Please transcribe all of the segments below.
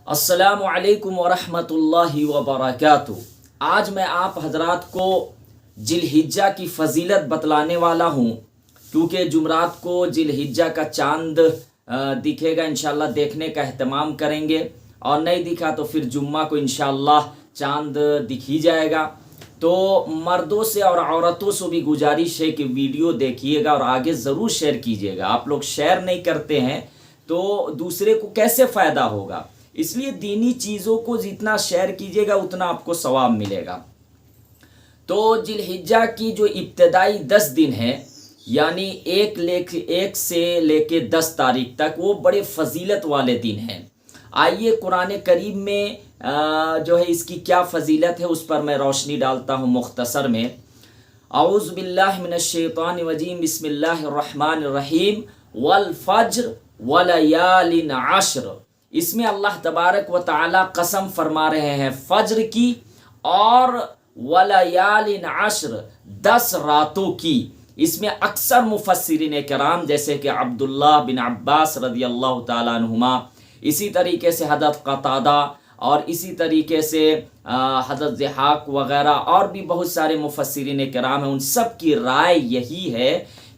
السلام علیکم ورحمۃ اللہ وبرکاتہ۔ آج میں آپ حضرات کو ذی الحجہ کی فضیلت بتلانے والا ہوں، کیونکہ جمعرات کو ذی الحجہ کا چاند دکھے گا، انشاءاللہ دیکھنے کا اہتمام کریں گے، اور نہیں دکھا تو پھر جمعہ کو انشاءاللہ چاند دکھ ہی جائے گا۔ تو مردوں سے اور عورتوں سے بھی گزارش ہے کہ ویڈیو دیکھیے گا اور آگے ضرور شیئر کیجیے گا۔ آپ لوگ شیئر نہیں کرتے ہیں تو دوسرے کو کیسے فائدہ ہوگا؟ اس لیے دینی چیزوں کو جتنا شیئر کیجیے گا اتنا آپ کو ثواب ملے گا۔ تو ذی الحجہ کی جو ابتدائی 10 دن ہیں، یعنی ایک سے لے کے 10 تاریخ تک، وہ بڑے فضیلت والے دن ہیں۔ آئیے قرآن کریم میں جو ہے اس کی کیا فضیلت ہے اس پر میں روشنی ڈالتا ہوں مختصر میں۔ اعوذ باللہ من الشیطان الرجیم، بسم اللہ الرحمن الرحیم، والفجر ولیال عشر۔ اس میں اللہ تبارک و تعالی قسم فرما رہے ہیں فجر کی اور ولیال عشر، 10 راتوں کی۔ اس میں اکثر مفسرین کرام جیسے کہ عبداللہ بن عباس رضی اللہ تعالیٰ عنہما، اسی طریقے سے حضرت قتادہ، اور اسی طریقے سے حضرت ضحاک وغیرہ، اور بھی بہت سارے مفسرین کرام ہیں، ان سب کی رائے یہی ہے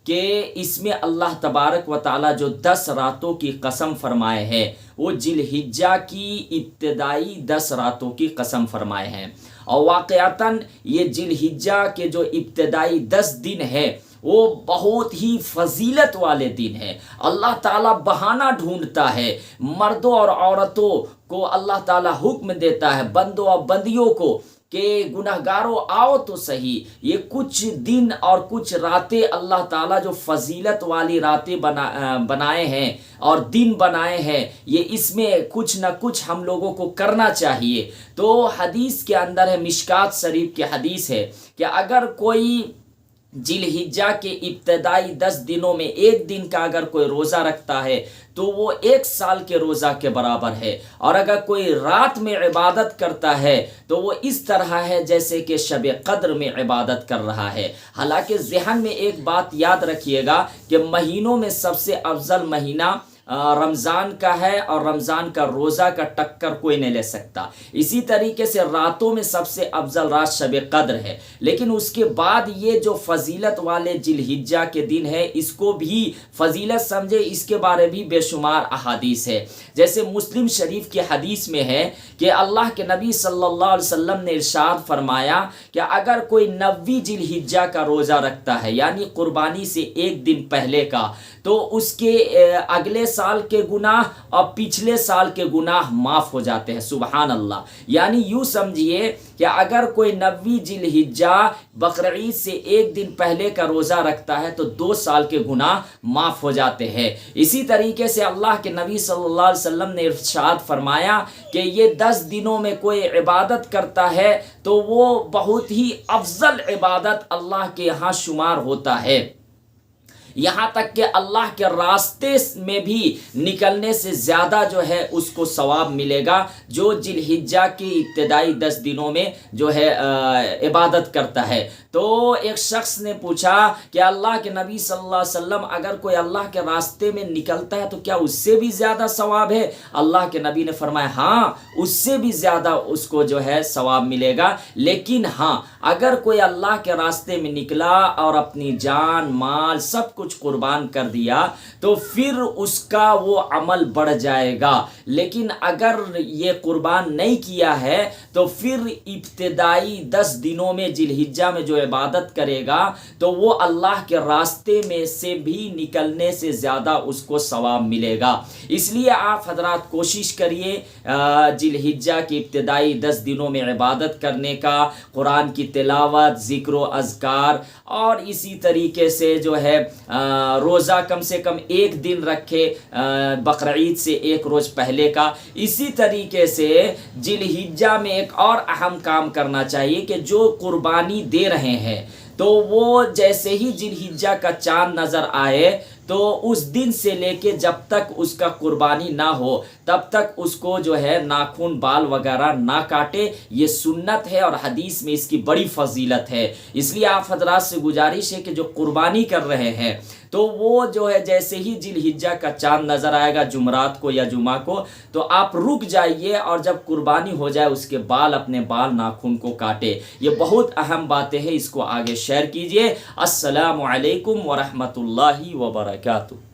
کہ اس میں اللہ تبارک و تعالیٰ جو 10 راتوں کی قسم فرمائے ہیں وہ ذی الحجہ کی ابتدائی 10 راتوں کی قسم فرمائے ہیں، اور واقعتاً یہ ذی الحجہ کے جو ابتدائی 10 دن ہے وہ بہت ہی فضیلت والے دن ہیں۔ اللہ تعالیٰ بہانہ ڈھونڈتا ہے، مردوں اور عورتوں کو اللہ تعالیٰ حکم دیتا ہے، بندوں اور بندیوں کو، کہ گناہگاروں آؤ تو صحیح، یہ کچھ دن اور کچھ راتیں اللہ تعالیٰ جو فضیلت والی راتیں بنائے ہیں اور دن بنائے ہیں، یہ اس میں کچھ نہ کچھ ہم لوگوں کو کرنا چاہیے۔ تو حدیث کے اندر ہے، مشکات شریف کی حدیث ہے کہ اگر کوئی ذی الحجہ کے ابتدائی 10 دنوں میں ایک دن کا اگر کوئی روزہ رکھتا ہے تو وہ 1 سال کے روزہ کے برابر ہے، اور اگر کوئی رات میں عبادت کرتا ہے تو وہ اس طرح ہے جیسے کہ شب قدر میں عبادت کر رہا ہے۔ حالانکہ ذہن میں ایک بات یاد رکھیے گا کہ مہینوں میں سب سے افضل مہینہ رمضان کا ہے، اور رمضان کا روزہ کا ٹکر کوئی نہیں لے سکتا۔ اسی طریقے سے راتوں میں سب سے افضل رات شب قدر ہے، لیکن اس کے بعد یہ جو فضیلت والے ذی الحجہ کے دن ہے اس کو بھی فضیلت سمجھے، اس کے بارے بھی بے شمار احادیث ہے۔ جیسے مسلم شریف کی حدیث میں ہے کہ اللہ کے نبی صلی اللہ علیہ وسلم نے ارشاد فرمایا کہ اگر کوئی 90 ذی الحجہ کا روزہ رکھتا ہے، یعنی قربانی سے ایک دن پہلے کا، تو اس کے اگلے سال کے گناہ اور پچھلے سال کے گناہ معاف ہو جاتے ہیں۔ سبحان اللہ! یعنی یوں سمجھیے کہ اگر کوئی 90 ذی الحجہ بقرعید سے ایک دن پہلے کا روزہ رکھتا ہے تو 2 سال کے گناہ معاف ہو جاتے ہیں۔ اسی طریقے سے اللہ کے نبی صلی اللہ علیہ وسلم نے ارشاد فرمایا کہ یہ 10 دنوں میں کوئی عبادت کرتا ہے تو وہ بہت ہی افضل عبادت اللہ کے یہاں شمار ہوتا ہے، یہاں تک کہ اللہ کے راستے میں بھی نکلنے سے زیادہ جو ہے اس کو ثواب ملے گا جو ذی الحجہ کی ابتدائی 10 دنوں میں جو ہے عبادت کرتا ہے۔ تو ایک شخص نے پوچھا کہ اللہ کے نبی صلی اللہ علیہ وسلم، اگر کوئی اللہ کے راستے میں نکلتا ہے تو کیا اس سے بھی زیادہ ثواب ہے؟ اللہ کے نبی نے فرمایا ہاں، اس سے بھی زیادہ اس کو جو ہے ثواب ملے گا، لیکن ہاں اگر کوئی اللہ کے راستے میں نکلا اور اپنی جان مال سب کچھ قربان کر دیا تو پھر اس کا وہ عمل بڑھ جائے گا، لیکن اگر یہ قربان نہیں کیا ہے تو پھر ابتدائی 10 دنوں میں ذی الحجہ میں جو عبادت کرے گا تو وہ اللہ کے راستے میں سے بھی نکلنے سے زیادہ اس کو ثواب ملے گا۔ اس لیے آپ حضرات کوشش کریے ذی الحجہ کی ابتدائی 10 دنوں میں عبادت کرنے کا، قرآن کی تلاوت، ذکر و اذکار، اور اسی طریقے سے جو ہے روزہ کم سے کم ایک دن رکھے بقرعید سے ایک روز پہلے کا۔ اسی طریقے سے ذی الحجہ میں ایک اور اہم کام کرنا چاہیے کہ جو قربانی دے رہے ہیں تو وہ جیسے ہی ذی الحجہ کا چاند نظر آئے تو اس دن سے لے کے جب تک اس کا قربانی نہ ہو تب تک اس کو جو ہے ناخن بال وغیرہ نہ کاٹے۔ یہ سنت ہے اور حدیث میں اس کی بڑی فضیلت ہے۔ اس لیے آپ حضرات سے گزارش ہے کہ جو قربانی کر رہے ہیں تو وہ جو ہے جیسے ہی ذی الحجہ کا چاند نظر آئے گا جمعرات کو یا جمعہ کو، تو آپ رک جائیے اور جب قربانی ہو جائے اس کے اپنے بال ناخن کو کاٹے۔ یہ بہت اہم باتیں ہیں، اس کو آگے شیئر کیجئے۔ السلام علیکم ورحمۃ اللہ وبرکاتہ۔